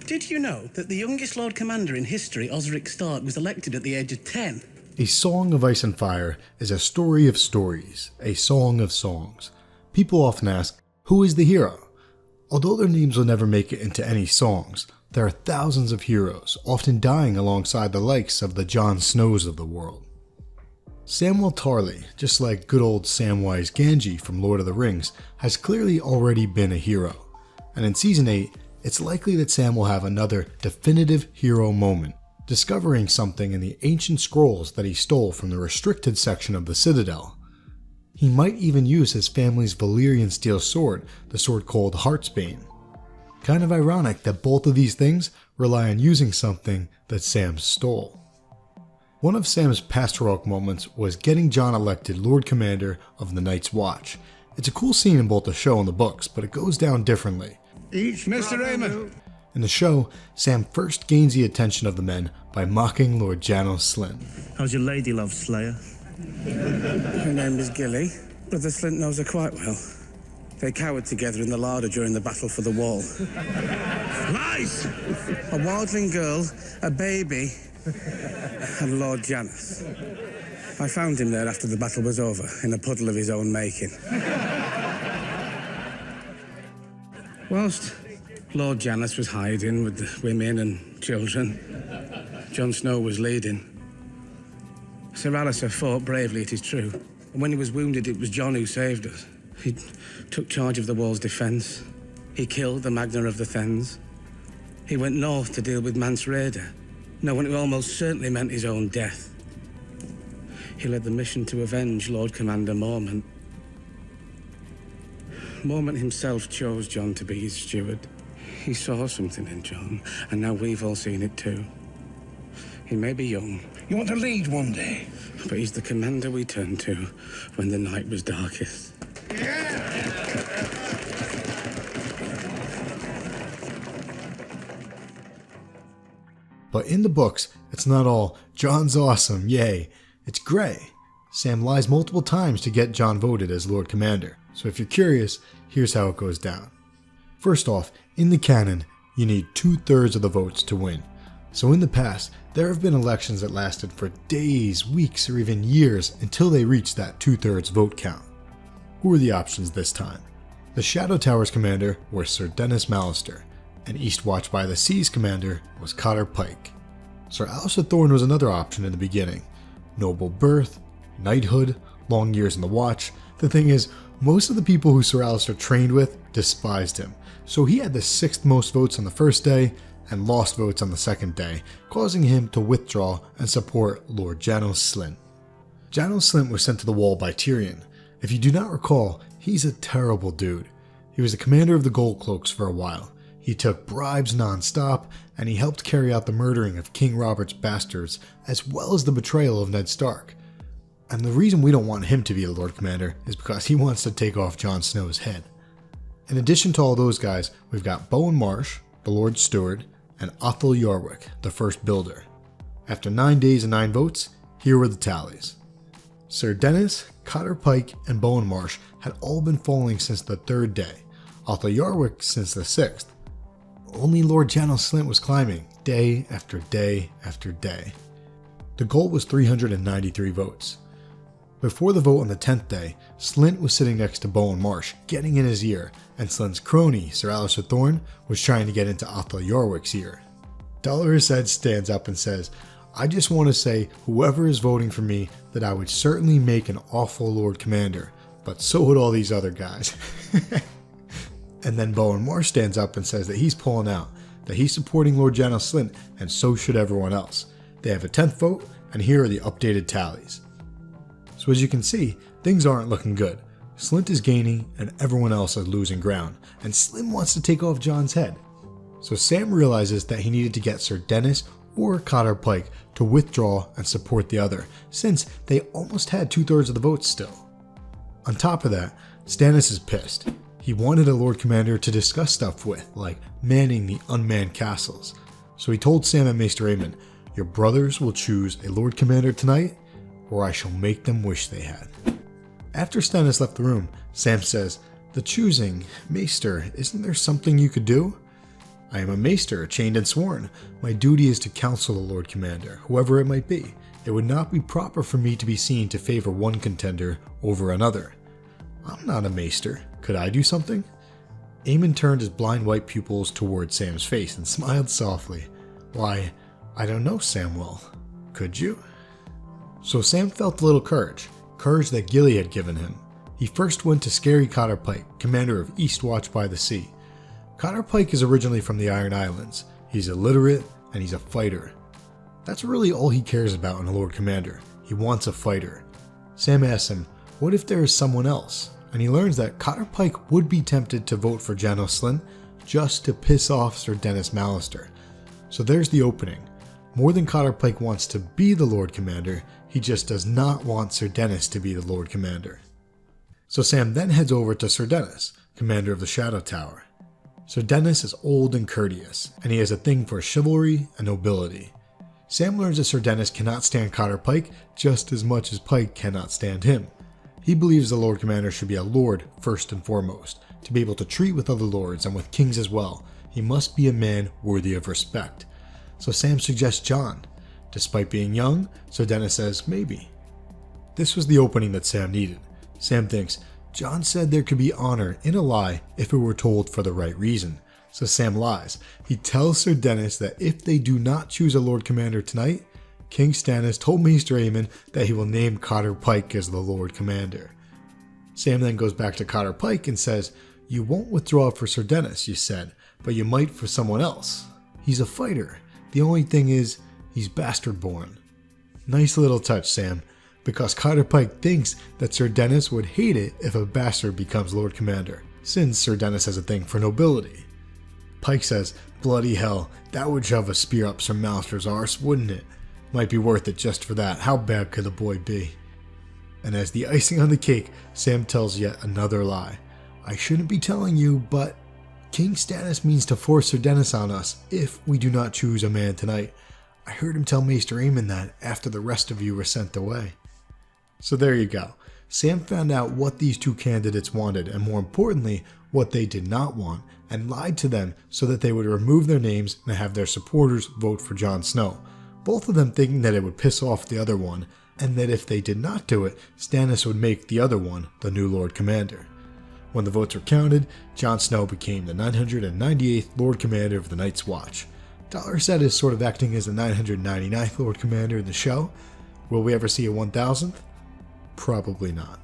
Did you know that the youngest Lord Commander in history, Osric Stark, was elected at the age of 10? A Song of Ice and Fire is a story of stories, a song of songs. People often ask, who is the hero? Although their names will never make it into any songs, there are thousands of heroes, often dying alongside the likes of the Jon Snows of the world. Samwell Tarly, just like good old Samwise Gamgee from Lord of the Rings, has clearly already been a hero. And in Season 8, it's likely that Sam will have another definitive hero moment, discovering something in the ancient scrolls that he stole from the restricted section of the Citadel. He might even use his family's Valyrian steel sword, the sword called Heartsbane. Kind of ironic that both of these things rely on using something that Sam stole. One of Sam's past heroic moments was getting Jon elected Lord Commander of the Night's Watch. It's a cool scene in both the show and the books, but it goes down differently. Mr. Raymond. In the show, Sam first gains the attention of the men by mocking Lord Janos Slynt. How's your lady love, Slayer? Her name is Gilly. Brother Slynt knows her quite well. They cowered together in the larder during the battle for the wall. Lies! A wildling girl, a baby, and Lord Janos. I found him there after the battle was over, in a puddle of his own making. Whilst Lord Janos was hiding with the women and children, Jon Snow was leading. Sir Alistair fought bravely, it is true. And when he was wounded, it was Jon who saved us. He took charge of the wall's defence. He killed the Magna of the Thanes. He went north to deal with Mance Rayder, knowing it almost certainly meant his own death. He led the mission to avenge Lord Commander Mormont. Mormont himself chose Jon to be his steward. He saw something in Jon, and now we've all seen it too. He may be young. You want to lead one day? But he's the commander we turned to when the night was darkest. But in the books, it's not all, Jon's awesome, yay. It's gray. Sam lies multiple times to get Jon voted as Lord Commander. So if you're curious, here's how it goes down. First off, in the canon, you need 2/3 of the votes to win. So in the past, there have been elections that lasted for days, weeks, or even years until they reached that 2/3 vote count. Who were the options this time? The Shadow Tower's commander was Sir Dennis Mallister, and Eastwatch by the Sea's commander was Cotter Pike. Sir Alistair Thorne was another option in the beginning. Noble birth, knighthood, long years in the Watch. The thing is, most of the people who Sir Alistair trained with despised him, so he had the 6th most votes on the first day and lost votes on the second day, causing him to withdraw and support Lord Janos Slynt. Janos Slynt was sent to the wall by Tyrion. If you do not recall, he's a terrible dude. He was the commander of the Gold Cloaks for a while. He took bribes non-stop, and he helped carry out the murdering of King Robert's bastards, as well as the betrayal of Ned Stark. And the reason we don't want him to be the Lord Commander is because he wants to take off Jon Snow's head. In addition to all those guys, we've got Bowen Marsh, the Lord Steward, and Othel Yarwick, the First Builder. After 9 days and 9 votes, here were the tallies. Sir Dennis, Cotter Pike, and Bowen Marsh had all been falling since the 3rd day, Othel Yarwick since the 6th. Only Lord Janos Slynt was climbing, day after day after day. The goal was 393 votes. Before the vote on the 10th day, Slynt was sitting next to Bowen Marsh, getting in his ear, and Slynt's crony, Sir Alistair Thorne, was trying to get into Othel Yarwick's ear. Dolorous Ed stands up and says, "I just want to say, whoever is voting for me, that I would certainly make an awful Lord Commander, but so would all these other guys." And then Bowen Marsh stands up and says that he's pulling out, that he's supporting Lord Janos Slynt, and so should everyone else. They have a 10th vote, and here are the updated tallies. So as you can see, things aren't looking good. Slynt is gaining, and everyone else is losing ground, and Slynt wants to take off Jon's head. So Sam realizes that he needed to get Sir Dennis or Cotter Pike to withdraw and support the other, since they almost had 2/3 of the votes still. On top of that, Stannis is pissed. He wanted a Lord Commander to discuss stuff with, like manning the unmanned castles. So he told Sam and Maester Aemon, "Your brothers will choose a Lord Commander tonight, or I shall make them wish they had." After Stannis left the room, Sam says, "The choosing, Maester, isn't there something you could do?" I am a maester, chained and sworn. My duty is to counsel the Lord Commander, whoever it might be. It would not be proper for me to be seen to favor one contender over another. I'm not a maester. Could I do something? Aemon turned his blind white pupils toward Sam's face and smiled softly. Why, I don't know, Samwell. Could you? So Sam felt a little courage that Gilly had given him. He first went to Scary Cotter Pike, commander of East Watch by the Sea. Cotter Pike is originally from the Iron Islands. He's illiterate and he's a fighter. That's really all he cares about in a Lord Commander. He wants a fighter. Sam asks him, what if there is someone else? And he learns that Cotter Pike would be tempted to vote for Janos Slynt just to piss off Sir Dennis Mallister. So there's the opening. More than Cotter Pike wants to be the Lord Commander, he just does not want Sir Dennis to be the Lord Commander. So Sam then heads over to Sir Dennis, commander of the Shadow Tower. Sir Dennis is old and courteous, and he has a thing for chivalry and nobility. Sam learns that Sir Dennis cannot stand Cotter Pike just as much as Pike cannot stand him. He believes the Lord Commander should be a lord first and foremost. To be able to treat with other lords and with kings as well, he must be a man worthy of respect. So Sam suggests Jon. Despite being young, Sir Dennis says maybe. This was the opening that Sam needed. Sam thinks, Jon said there could be honor in a lie if it were told for the right reason. So Sam lies. He tells Sir Dennis that if they do not choose a Lord Commander tonight, King Stannis told Maester Aemon that he will name Cotter Pike as the Lord Commander. Sam then goes back to Cotter Pike and says, you won't withdraw for Sir Dennis, you said, but you might for someone else. He's a fighter. The only thing is, he's bastard born. Nice little touch, Sam, because Cotter Pike thinks that Sir Dennis would hate it if a bastard becomes Lord Commander, since Sir Dennis has a thing for nobility. Pike says, bloody hell, that would shove a spear up Sir Mallister's arse, wouldn't it? Might be worth it just for that. How bad could the boy be? And as the icing on the cake, Sam tells yet another lie. I shouldn't be telling you, but King Stannis means to force Sir Dennis on us if we do not choose a man tonight. I heard him tell Maester Aemon that after the rest of you were sent away. So there you go. Sam found out what these two candidates wanted, and more importantly, what they did not want, and lied to them so that they would remove their names and have their supporters vote for Jon Snow. Both of them thinking that it would piss off the other one, and that if they did not do it, Stannis would make the other one the new Lord Commander. When the votes were counted, Jon Snow became the 998th Lord Commander of the Night's Watch. Dollar said is sort of acting as the 999th Lord Commander in the show. Will we ever see a 1000th? Probably not.